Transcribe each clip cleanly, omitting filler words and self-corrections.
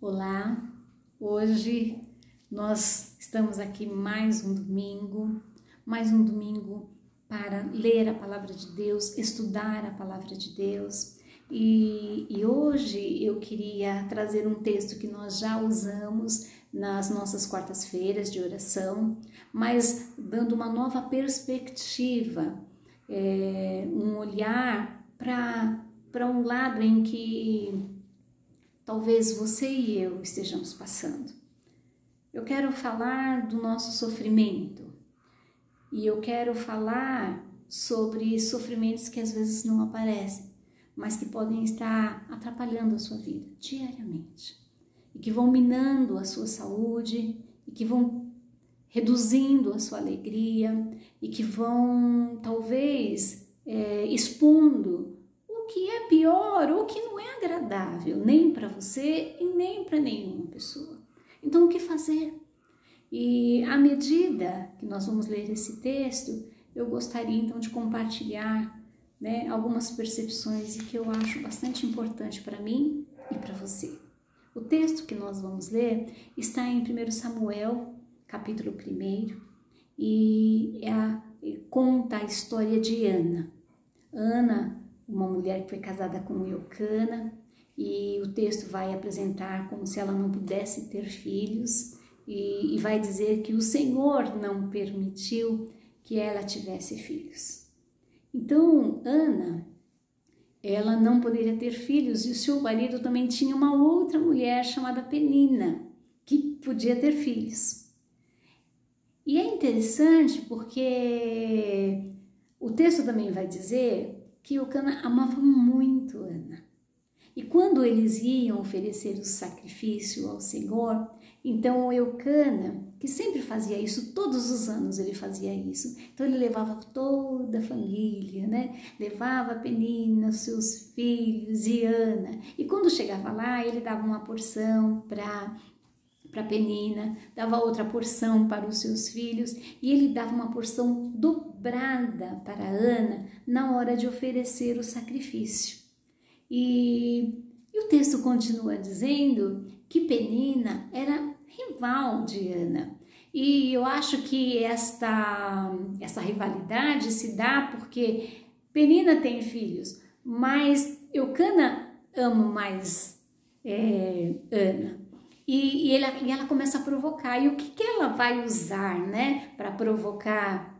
Olá, hoje nós estamos aqui mais um domingo para ler a Palavra de Deus, estudar a Palavra de Deus. E hoje eu queria trazer um texto que nós já usamos nas nossas quartas-feiras de oração, mas dando uma nova perspectiva, um olhar para um lado em que talvez você e eu estejamos passando. Eu quero falar do nosso sofrimento e eu quero falar sobre sofrimentos que às vezes não aparecem, mas que podem estar atrapalhando a sua vida diariamente e que vão minando a sua saúde e que vão reduzindo a sua alegria e que vão talvez expondo o que é pior ou que não é agradável, nem para você e nem para nenhuma pessoa. Então, o que fazer? E à medida que nós vamos ler esse texto, eu gostaria então de compartilhar algumas percepções que eu acho bastante importante para mim e para você. O texto que nós vamos ler está em 1 Samuel, capítulo 1, e conta a história de Ana. Ana, uma mulher que foi casada com Eucana, e o texto vai apresentar como se ela não pudesse ter filhos, e vai dizer que o Senhor não permitiu que ela tivesse filhos. Então, Ana, ela não poderia ter filhos, e o seu marido também tinha uma outra mulher chamada Penina, que podia ter filhos. E é interessante porque o texto também vai dizer que Eucana amava muito Ana. E quando eles iam oferecer o sacrifício ao Senhor, então Eucana, que sempre fazia isso, todos os anos ele fazia isso, então ele levava toda a família, levava a Penina, seus filhos e Ana, e quando chegava lá ele dava uma porção para Penina, dava outra porção para os seus filhos e ele dava uma porção dobrada para Ana na hora de oferecer o sacrifício. E o texto continua dizendo que Penina era rival de Ana. E eu acho que essa rivalidade se dá porque Penina tem filhos, mas Eucana ama mais Ana. E ela começa a provocar. E o que ela vai usar, para provocar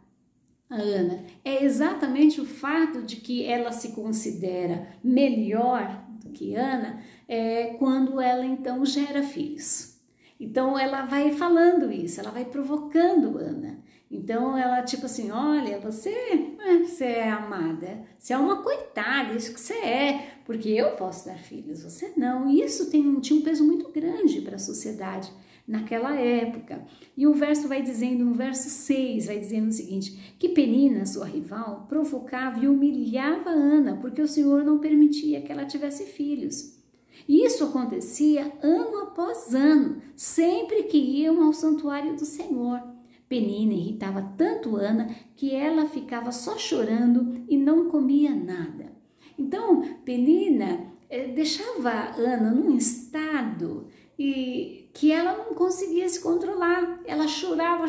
a Ana? É exatamente o fato de que ela se considera melhor do que Ana quando ela então gera filhos. Então ela vai falando isso, ela vai provocando Ana. Então ela tipo assim, olha, você é amada, você é uma coitada, isso que você é, porque eu posso dar filhos, você não. E isso tinha um peso muito grande para a sociedade naquela época. E o verso vai dizendo, no verso 6, vai dizendo o seguinte, que Penina, sua rival, provocava e humilhava Ana, porque o Senhor não permitia que ela tivesse filhos. E isso acontecia ano após ano, sempre que iam ao santuário do Senhor. Penina irritava tanto Ana que ela ficava só chorando e não comia nada. Então, Penina deixava Ana num estado que ela não conseguia se controlar. Ela chorava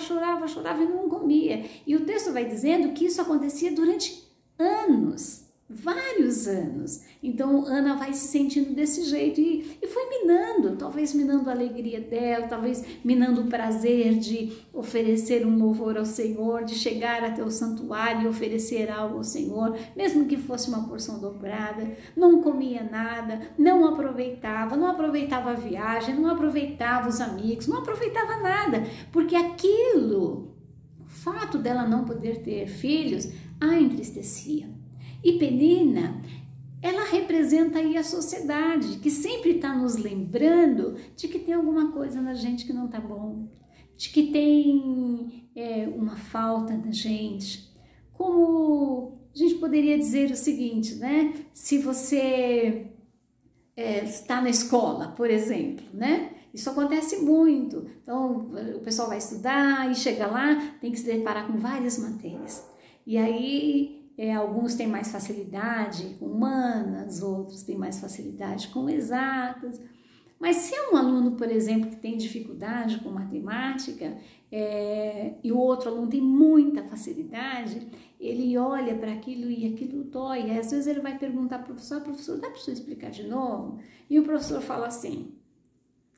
e não comia. E o texto vai dizendo que isso acontecia durante anos. Vários anos. Então Ana vai se sentindo desse jeito e foi minando, talvez minando a alegria dela, talvez minando o prazer de oferecer um louvor ao Senhor, de chegar até o santuário e oferecer algo ao Senhor, mesmo que fosse uma porção dobrada. Não comia nada, não aproveitava a viagem, não aproveitava os amigos, não aproveitava nada, porque o fato dela não poder ter filhos, a entristecia. E Penina, ela representa aí a sociedade, que sempre está nos lembrando de que tem alguma coisa na gente que não está bom, de que tem uma falta na gente. Como a gente poderia dizer o seguinte, se você está na escola, por exemplo, Isso acontece muito. Então, o pessoal vai estudar e chega lá, tem que se deparar com várias matérias. E aí, alguns têm mais facilidade com humanas, outros têm mais facilidade com exatas. Mas se é um aluno, por exemplo, que tem dificuldade com matemática e o outro aluno tem muita facilidade, ele olha para aquilo e aquilo dói. Às vezes ele vai perguntar ao professor, professor, dá para você explicar de novo? E o professor fala assim,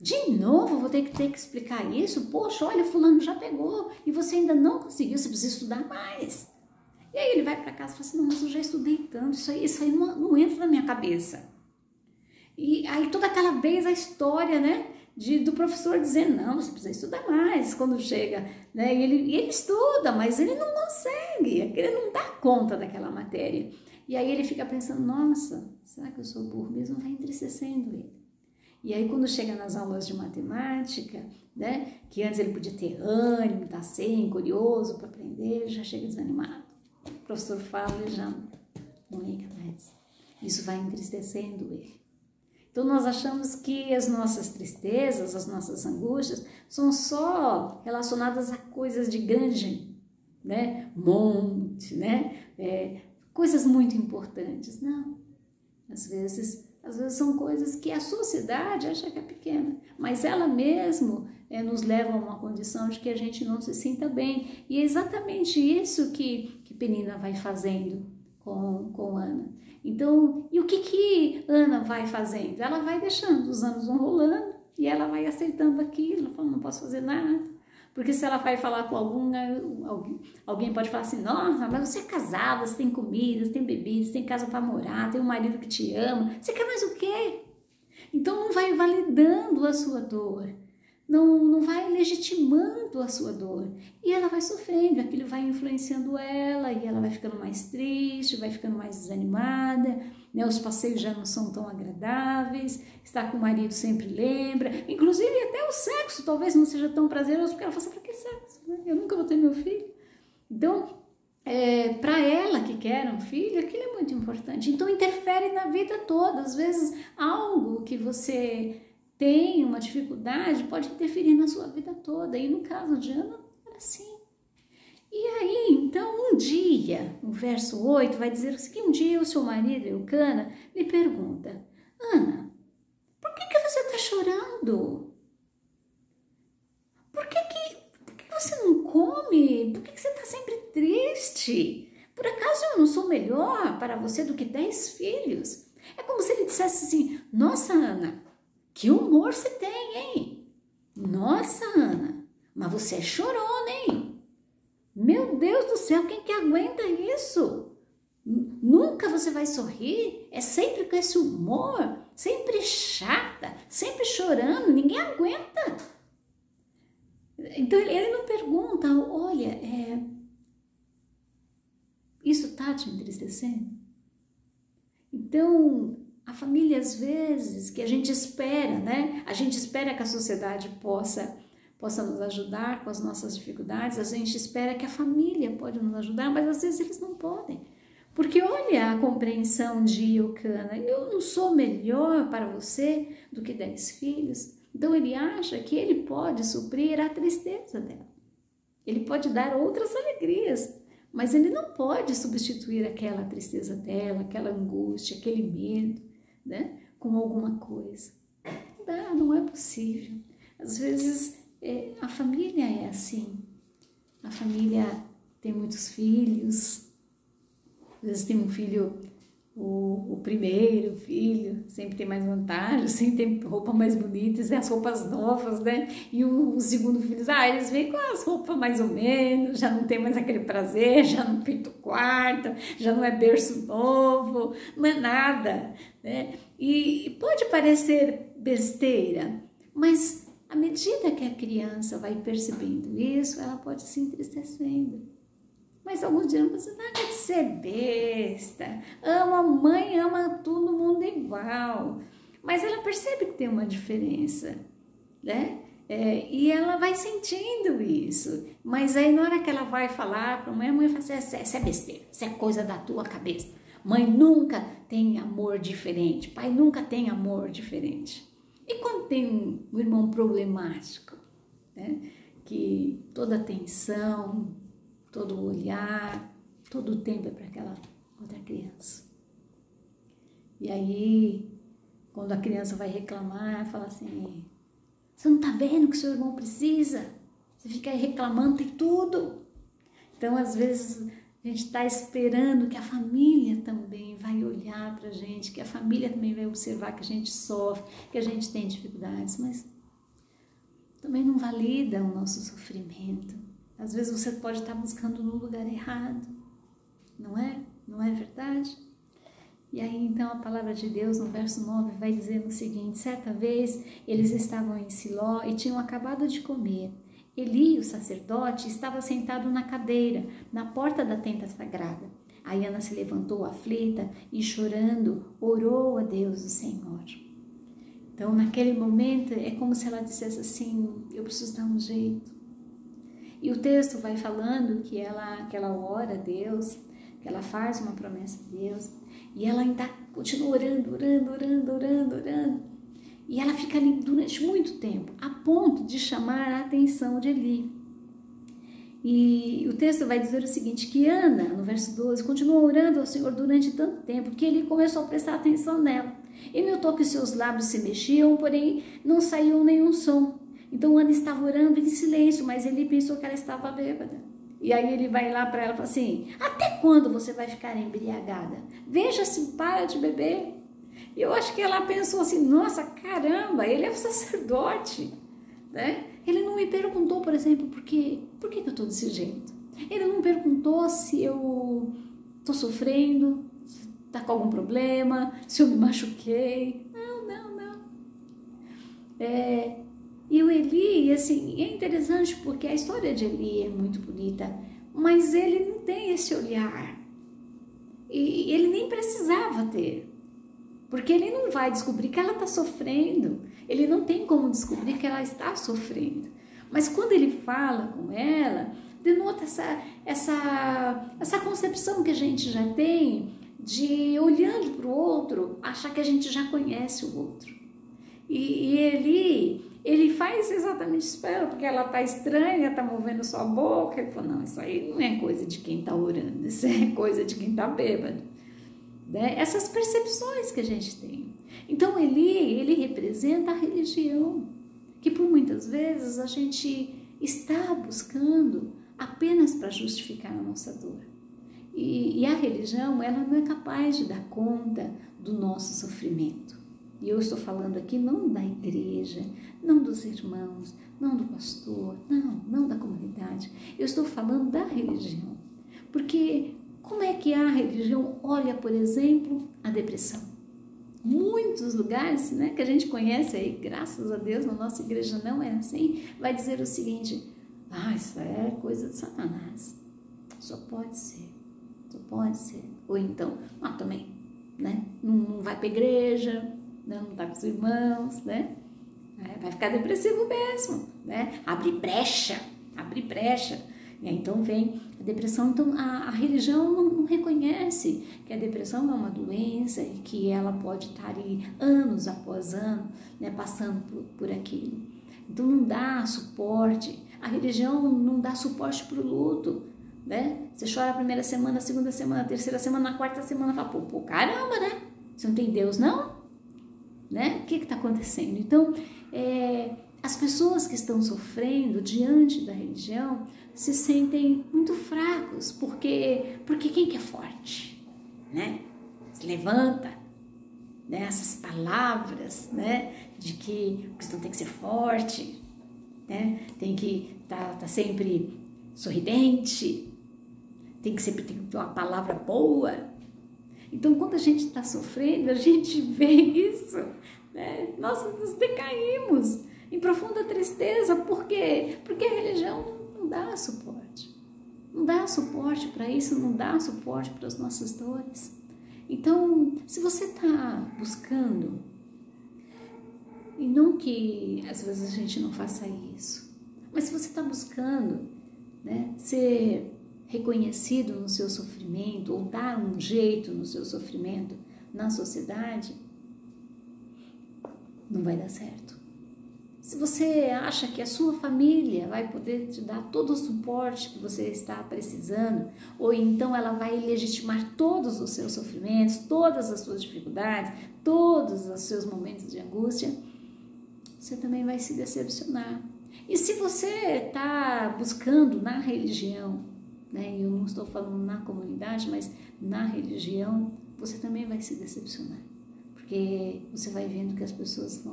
de novo vou ter que explicar isso? Poxa, olha, fulano já pegou e você ainda não conseguiu, você precisa estudar mais. E aí ele vai para casa e fala assim, não, mas eu já estudei tanto, isso aí não entra na minha cabeça. E aí toda aquela vez a história, né, do professor dizendo, não, você precisa estudar mais quando chega, né, e ele estuda, mas ele não consegue, ele não dá conta daquela matéria. E aí ele fica pensando, nossa, será que eu sou burro mesmo? Vai entristecendo ele. E aí quando chega nas aulas de matemática, né, que antes ele podia ter ânimo, estar assim, curioso para aprender, ele já chega desanimado. O professor fala, ele já não liga mais. Isso vai entristecendo ele. Então nós achamos que as nossas tristezas, as nossas angústias são só relacionadas a coisas de grande, né, monte, né, coisas muito importantes. Não, às vezes são coisas que a sociedade acha que é pequena, mas ela mesmo nos leva a uma condição de que a gente não se sinta bem. E é exatamente isso que Penina vai fazendo com Ana. Então, e o que Ana vai fazendo? Ela vai deixando, os anos vão rolando e ela vai aceitando aquilo, falando, não posso fazer nada. Porque se ela vai falar com alguém pode falar assim, nossa, mas você é casada, você tem comida, você tem bebida, você tem casa para morar, tem um marido que te ama, você quer mais o quê? Então não vai validando a sua dor, não vai legitimando a sua dor. E ela vai sofrendo, aquilo vai influenciando ela e ela vai ficando mais triste, vai ficando mais desanimada, né? Os passeios já não são tão agradáveis, estar com o marido sempre lembra, inclusive até o sexo talvez não seja tão prazeroso, porque ela fala assim, pra que sexo? Né? Eu nunca vou ter meu filho. Então, para ela que quer um filho, aquilo é muito importante. Então interfere na vida toda. Às vezes algo que você tem uma dificuldade pode interferir na sua vida toda. E no caso de Ana, era assim. E aí, então, um dia, no verso 8, vai dizer assim, que um dia o seu marido, Eucana, lhe pergunta, Ana, por que você está chorando? Por que você não come? Por que você está sempre triste? Por acaso eu não sou melhor para você do que 10 filhos? É como se ele dissesse assim, nossa, Ana, que humor você tem, hein? Nossa, Ana, mas você é chorona, hein? Meu Deus do céu, quem que aguenta isso? Nunca você vai sorrir? É sempre com esse humor, sempre chata, sempre chorando, ninguém aguenta. Então ele não pergunta, olha, isso está te entristecendo? Então, a família, às vezes, que a gente espera, né? A gente espera que a sociedade possa nos ajudar com as nossas dificuldades, a gente espera que a família pode nos ajudar, mas às vezes eles não podem. Porque olha a compreensão de Eucana, eu não sou melhor para você do que 10 filhos. Então ele acha que ele pode suprir a tristeza dela. Ele pode dar outras alegrias, mas ele não pode substituir aquela tristeza dela, aquela angústia, aquele medo, né, com alguma coisa. Não dá, não é possível. Às vezes a família é assim. A família tem muitos filhos. Às vezes tem um filho, o primeiro filho, sempre tem mais vantagens, sempre tem roupa mais bonitas, as roupas novas, né? E o segundo filho, eles vêm com as roupas mais ou menos, já não tem mais aquele prazer, já não pinta o quarto, já não é berço novo, não é nada, né? E pode parecer besteira, mas à medida que a criança vai percebendo isso, ela pode se entristecendo. Mas alguns dirão, você não quer ser besta, ama a mãe, ama todo mundo igual. Mas ela percebe que tem uma diferença, né? E ela vai sentindo isso. Mas aí na hora que ela vai falar para a mãe fala assim, isso é besteira, isso é coisa da tua cabeça. Mãe nunca tem amor diferente, pai nunca tem amor diferente. E quando tem um irmão problemático, né? Que toda atenção, todo olhar, todo o tempo é para aquela outra criança. E aí, Quando a criança vai reclamar, fala assim, você não tá vendo que seu irmão precisa? Você fica aí reclamando, tem tudo. Então, às vezes, a gente está esperando que a família também vai olhar para a gente, que a família também vai observar que a gente sofre, que a gente tem dificuldades, mas também não valida o nosso sofrimento. Às vezes você pode estar buscando no lugar errado, não é? Não é verdade? E aí então a palavra de Deus no verso 9 vai dizendo o seguinte, certa vez eles estavam em Siló e tinham acabado de comer. Eli, o sacerdote, estava sentado na cadeira, na porta da tenda sagrada. Aí Ana se levantou aflita e chorando, orou a Deus o Senhor. Então naquele momento é como se ela dissesse assim, eu preciso dar um jeito. E o texto vai falando que ela ora a Deus, que ela faz uma promessa a Deus, e ela ainda continua orando. E ela fica ali durante muito tempo, a ponto de chamar a atenção de Eli. E o texto vai dizer o seguinte, que Ana, no verso 12, continuou orando ao Senhor durante tanto tempo, que ele começou a prestar atenção nela. Ele notou que seus lábios se mexiam, porém não saiu nenhum som. Então Ana estava orando em silêncio, mas ele pensou que ela estava bêbada. E aí ele vai lá para ela e fala assim, até quando você vai ficar embriagada? Veja se para de beber. E eu acho que ela pensou assim, nossa, caramba, ele é um sacerdote, né? Ele não me perguntou, por exemplo, por que eu estou desse jeito. Ele não perguntou se eu estou sofrendo, se está com algum problema, se eu me machuquei. Não. E o Eli, assim, é interessante porque a história de Eli é muito bonita, mas ele não tem esse olhar. E ele nem precisava ter. Porque ele não vai descobrir que ela está sofrendo. Ele não tem como descobrir que ela está sofrendo. Mas quando ele fala com ela, denota essa concepção que a gente já tem de, olhando para o outro, achar que a gente já conhece o outro. E ele faz exatamente isso para ela, porque ela está estranha, está movendo sua boca. Ele falou, não, isso aí não é coisa de quem está orando, isso é coisa de quem está bêbado. Né? Essas percepções que a gente tem. Então ele representa a religião, que por muitas vezes a gente está buscando apenas para justificar a nossa dor. E a religião, ela não é capaz de dar conta do nosso sofrimento. E eu estou falando aqui não da igreja, não dos irmãos, não do pastor, não da comunidade. Eu estou falando da religião. Porque como é que a religião olha, por exemplo, a depressão? Muitos lugares, né, que a gente conhece aí, graças a Deus, na nossa igreja não é assim, vai dizer o seguinte, isso é coisa de Satanás, só pode ser. Ou então, também, né, não vai para a igreja, não está com os irmãos, né, vai ficar depressivo mesmo, né, abre brecha. E aí, então vem a depressão. Então a religião não reconhece que a depressão é uma doença e que ela pode estar ali anos após ano, né, passando por aquilo. Então não dá suporte, a religião não dá suporte para o luto, né? Você chora a primeira semana, a segunda semana, a terceira semana, na quarta semana, fala, pô, caramba, né? Você não tem Deus, não? Né? O que está acontecendo? Então, as pessoas que estão sofrendo diante da religião se sentem muito fracos, porque quem que é forte, né? Se levanta, né? Essas palavras, né? De que o cristão tem que ser forte, né? Tem que tá sempre sorridente, tem que sempre ter uma palavra boa. Então, quando a gente está sofrendo, a gente vê isso, né? Nós nos decaímos em profunda tristeza. Por quê? Porque a religião não dá suporte. Não dá suporte para isso, não dá suporte para as nossas dores. Então, se você está buscando, e não que às vezes a gente não faça isso, mas se você está buscando, né, ser reconhecido no seu sofrimento, ou dar um jeito no seu sofrimento na sociedade, não vai dar certo. Se você acha que a sua família vai poder te dar todo o suporte que você está precisando, ou então ela vai legitimar todos os seus sofrimentos, todas as suas dificuldades, todos os seus momentos de angústia, você também vai se decepcionar. E se você está buscando na religião, né, eu não estou falando na comunidade, mas na religião, você também vai se decepcionar. Porque você vai vendo que as pessoas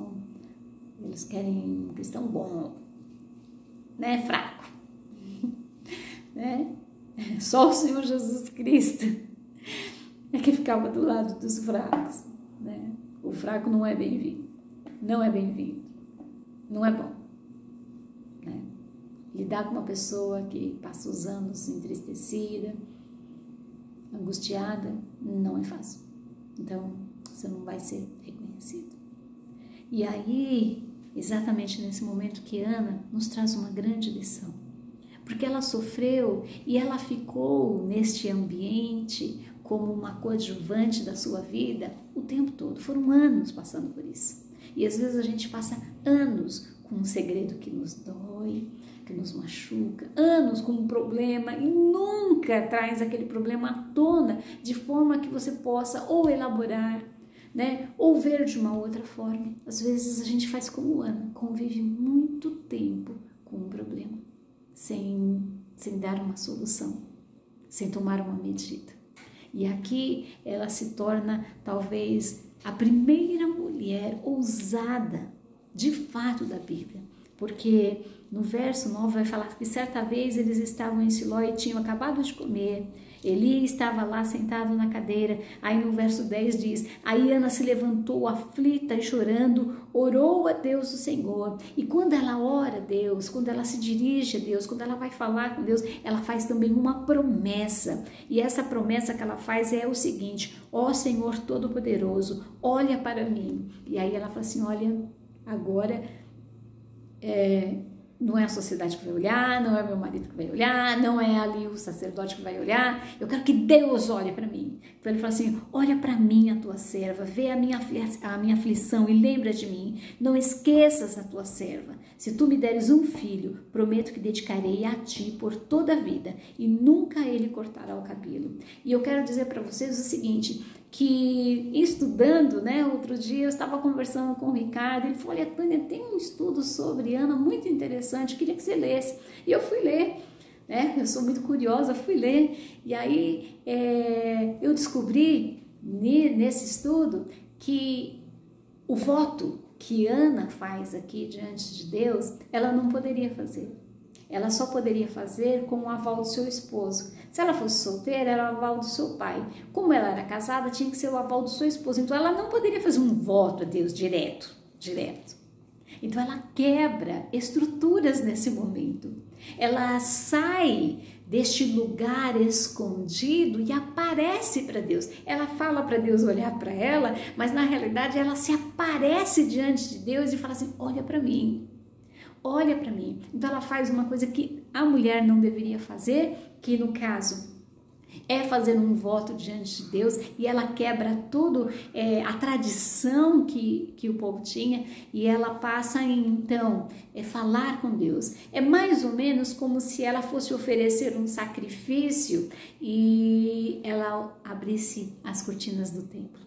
eles querem um cristão bom, né, fraco, né? Só o Senhor Jesus Cristo é que ficava do lado dos fracos, né? O fraco não é bem-vindo, não é bem-vindo, não é bom, né? Lidar com uma pessoa que passa os anos entristecida, angustiada, não é fácil. Então, você não vai ser reconhecido. E aí, exatamente nesse momento que Ana nos traz uma grande lição. Porque ela sofreu e ela ficou neste ambiente como uma coadjuvante da sua vida o tempo todo. Foram anos passando por isso. E às vezes a gente passa anos com um segredo que nos dói, que nos machuca, anos com um problema e nunca traz aquele problema à tona de forma que você possa ou elaborar, né, ou ver de uma outra forma. Às vezes a gente faz como Ana, convive muito tempo com um problema, sem dar uma solução, sem tomar uma medida. E aqui ela se torna talvez a primeira mulher ousada de fato da Bíblia, porque no verso 9 vai falar que certa vez eles estavam em Siló e tinham acabado de comer. Eli estava lá sentado na cadeira. Aí no verso 10 diz: aí Ana se levantou aflita e chorando, orou a Deus o Senhor. E quando ela ora a Deus, quando ela se dirige a Deus, quando ela vai falar com Deus, ela faz também uma promessa. E essa promessa que ela faz é o seguinte: ó Senhor Todo-Poderoso, olha para mim. E aí ela fala assim: olha, agora não é a sociedade que vai olhar, não é meu marido que vai olhar, não é ali o sacerdote que vai olhar, eu quero que Deus olhe para mim. Então ele fala assim: olha para mim, a tua serva, vê a minha aflição e lembra de mim, não esqueças a tua serva. Se tu me deres um filho, prometo que dedicarei a ti por toda a vida e nunca ele cortará o cabelo. E eu quero dizer para vocês o seguinte, que estudando, né, outro dia eu estava conversando com o Ricardo, ele falou: olha, Tânia, tem um estudo sobre Ana muito interessante, queria que você lesse. E eu fui ler, né, eu sou muito curiosa, fui ler, e aí eu descobri nesse estudo que o voto que Ana faz aqui diante de Deus, ela não poderia fazer. Ela só poderia fazer com o aval do seu esposo. Se ela fosse solteira, era o aval do seu pai. Como ela era casada, tinha que ser o aval do seu esposo. Então, ela não poderia fazer um voto a Deus direto. Então, ela quebra estruturas nesse momento. Ela sai deste lugar escondido e aparece para Deus. Ela fala para Deus olhar para ela, mas na realidade ela se aparece diante de Deus e fala assim: olha para mim. Olha para mim. Então ela faz uma coisa que a mulher não deveria fazer, que no caso é fazer um voto diante de Deus, e ela quebra tudo, a tradição que o povo tinha, e ela passa então falar com Deus. É mais ou menos como se ela fosse oferecer um sacrifício e ela abrisse as cortinas do templo,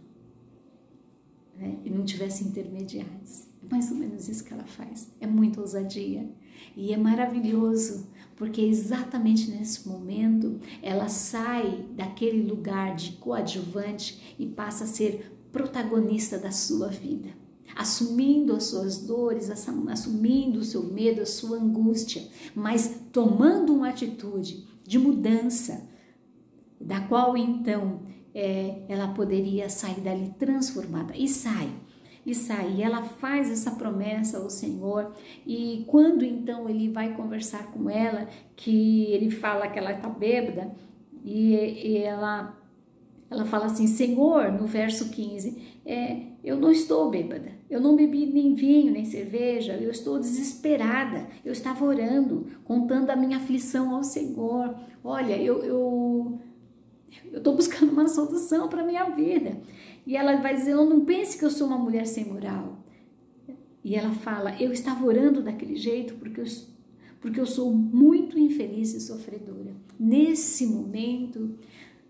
né? E não tivesse intermediários. É mais ou menos isso que ela faz. É muita ousadia e é maravilhoso, porque exatamente nesse momento ela sai daquele lugar de coadjuvante e passa a ser protagonista da sua vida, assumindo as suas dores, assumindo o seu medo, a sua angústia, mas tomando uma atitude de mudança, da qual então ela poderia sair dali transformada, e sai. E ela faz essa promessa ao Senhor, e quando então ele vai conversar com ela, que ele fala que ela está bêbada, e ela fala assim: Senhor, no verso 15, eu não estou bêbada, eu não bebi nem vinho, nem cerveja, eu estou desesperada, eu estava orando, contando a minha aflição ao Senhor. Olha, eu estou buscando uma solução para a minha vida. E ela vai dizer: não pense que eu sou uma mulher sem moral. E ela fala, eu estava orando daquele jeito porque eu sou muito infeliz e sofredora. Nesse momento,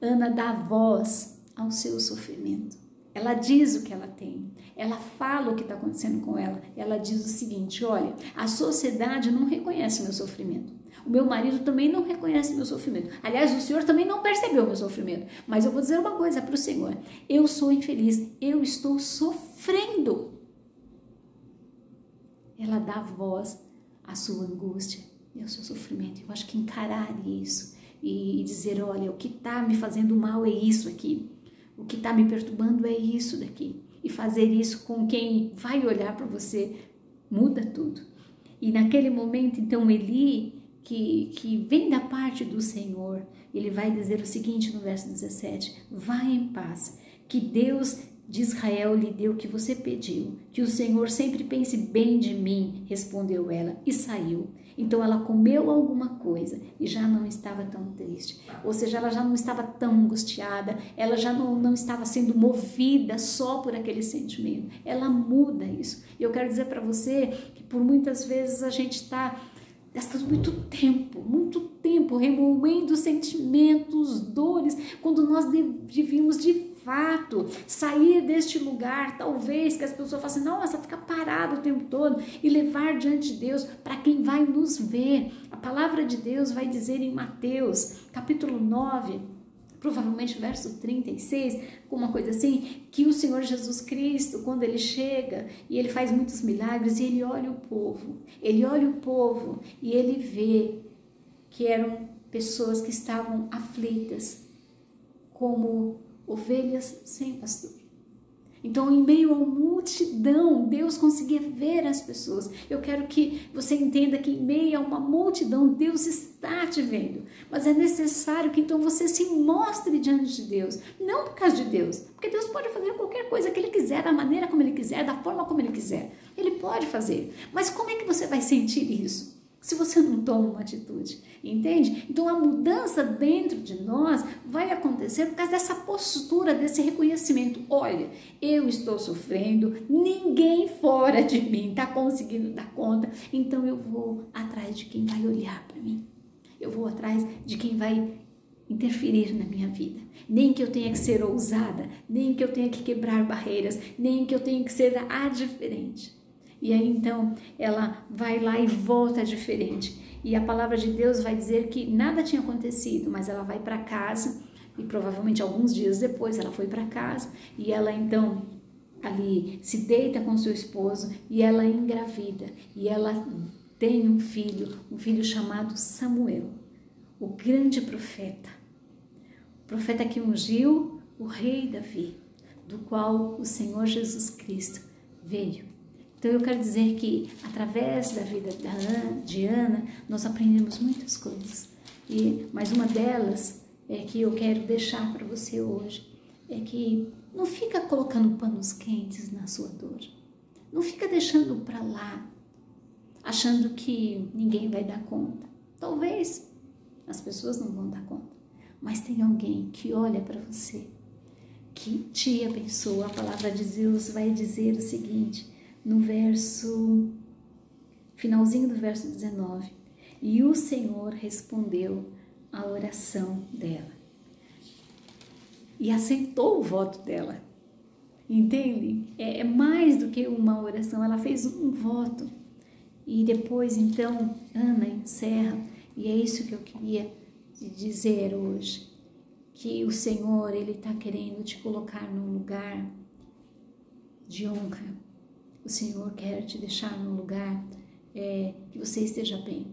Ana dá voz ao seu sofrimento. Ela diz o que ela tem, ela fala o que está acontecendo com ela. Ela diz o seguinte, olha, a sociedade não reconhece meu sofrimento. O meu marido também não reconhece meu sofrimento. Aliás, o Senhor também não percebeu meu sofrimento. Mas eu vou dizer uma coisa para o Senhor. Eu sou infeliz, eu estou sofrendo. Ela dá voz à sua angústia e ao seu sofrimento. Eu acho que encarar isso e dizer, olha, o que está me fazendo mal é isso aqui. O que está me perturbando é isso daqui. E fazer isso com quem vai olhar para você muda tudo. E naquele momento, então, Eli, que vem da parte do Senhor, ele vai dizer o seguinte no verso 17, vá em paz, que Deus de Israel lhe deu o que você pediu, que o Senhor sempre pense bem de mim, respondeu ela, e saiu. Então ela comeu alguma coisa e já não estava tão triste, ou seja, ela já não estava tão angustiada, ela já não estava sendo movida só por aquele sentimento, ela muda isso. E eu quero dizer para você que por muitas vezes a gente está gastando muito tempo remoendo sentimentos, dores, quando nós devíamos de fato sair deste lugar, talvez que as pessoas façam, nossa, fica parado o tempo todo e levar diante de Deus para quem vai nos ver. A palavra de Deus vai dizer em Mateus, capítulo 9, provavelmente verso 36, uma coisa assim, que o Senhor Jesus Cristo, quando ele chega e ele faz muitos milagres, e ele olha o povo e ele vê que eram pessoas que estavam aflitas, como ovelhas sem pastor. Então, em meio à multidão, Deus conseguia ver as pessoas. Eu quero que você entenda que em meio a uma multidão, Deus está te vendo. Mas é necessário que então você se mostre diante de Deus. Não por causa de Deus, porque Deus pode fazer qualquer coisa que Ele quiser, da maneira como Ele quiser, da forma como Ele quiser. Ele pode fazer. Mas como é que você vai sentir isso se você não toma uma atitude? Entende? Então a mudança dentro de nós vai acontecer por causa dessa postura, desse reconhecimento. Olha, eu estou sofrendo, ninguém fora de mim está conseguindo dar conta, então eu vou atrás de quem vai olhar para mim. Eu vou atrás de quem vai interferir na minha vida. Nem que eu tenha que ser ousada, nem que eu tenha que quebrar barreiras, nem que eu tenha que ser a diferente. E aí então ela vai lá e volta diferente. E a palavra de Deus vai dizer que nada tinha acontecido, mas ela vai para casa e provavelmente alguns dias depois ela foi para casa e ela então ali se deita com seu esposo e ela é engravida e ela tem um filho chamado Samuel, o grande profeta, o profeta que ungiu o rei Davi, do qual o Senhor Jesus Cristo veio. Então eu quero dizer que através da vida de Ana, nós aprendemos muitas coisas. Mas uma delas é que eu quero deixar para você hoje, é que não fica colocando panos quentes na sua dor. Não fica deixando para lá, achando que ninguém vai dar conta. Talvez as pessoas não vão dar conta, mas tem alguém que olha para você, que te abençoa. A palavra de Deus vai dizer o seguinte, no finalzinho do verso 19, e o Senhor respondeu à oração dela e aceitou o voto dela. Entende? É mais do que uma oração, ela fez um voto. E depois, então, Ana encerra, e é isso que eu queria te dizer hoje, que o Senhor, Ele está querendo te colocar num lugar de honra. O Senhor quer te deixar num lugar que você esteja bem,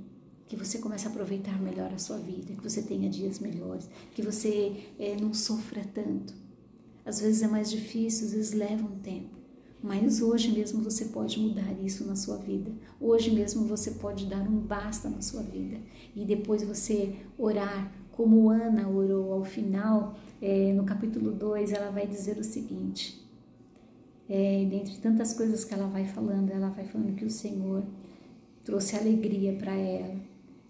que você comece a aproveitar melhor a sua vida, que você tenha dias melhores, que você não sofra tanto. Às vezes é mais difícil, às vezes leva um tempo, mas hoje mesmo você pode mudar isso na sua vida. Hoje mesmo você pode dar um basta na sua vida e depois você orar como Ana orou ao final. No capítulo 2 ela vai dizer o seguinte, dentre tantas coisas que ela vai falando que o Senhor trouxe alegria para ela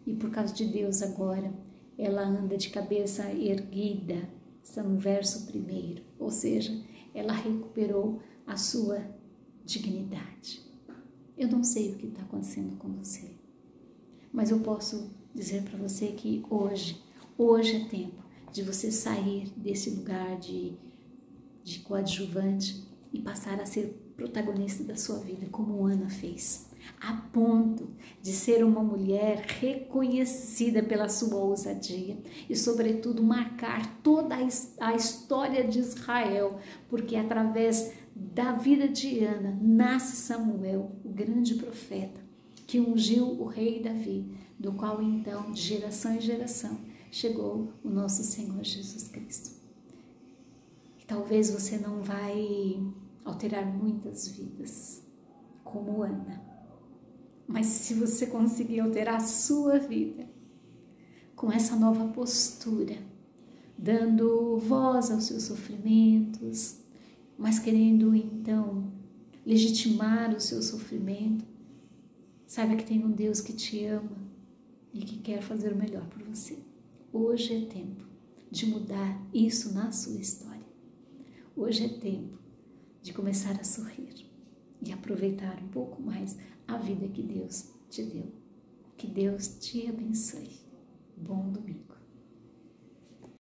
e por causa de Deus agora ela anda de cabeça erguida. Está no verso 1, ou seja, ela recuperou a sua dignidade. Eu não sei o que está acontecendo com você, mas eu posso dizer para você que hoje é tempo de você sair desse lugar de coadjuvante e passar a ser protagonista da sua vida, como Ana fez, a ponto de ser uma mulher reconhecida pela sua ousadia e, sobretudo, marcar toda a história de Israel, porque através da vida de Ana nasce Samuel, o grande profeta, que ungiu o rei Davi, do qual então, de geração em geração, chegou o nosso Senhor Jesus Cristo. E talvez você não vai alterar muitas vidas, como Ana, mas se você conseguir alterar a sua vida, com essa nova postura, dando voz aos seus sofrimentos, mas querendo então legitimar o seu sofrimento, saiba que tem um Deus que te ama e que quer fazer o melhor por você. Hoje é tempo de mudar isso na sua história. Hoje é tempo de começar a sorrir e aproveitar um pouco mais a vida que Deus te deu. Que Deus te abençoe. Bom domingo.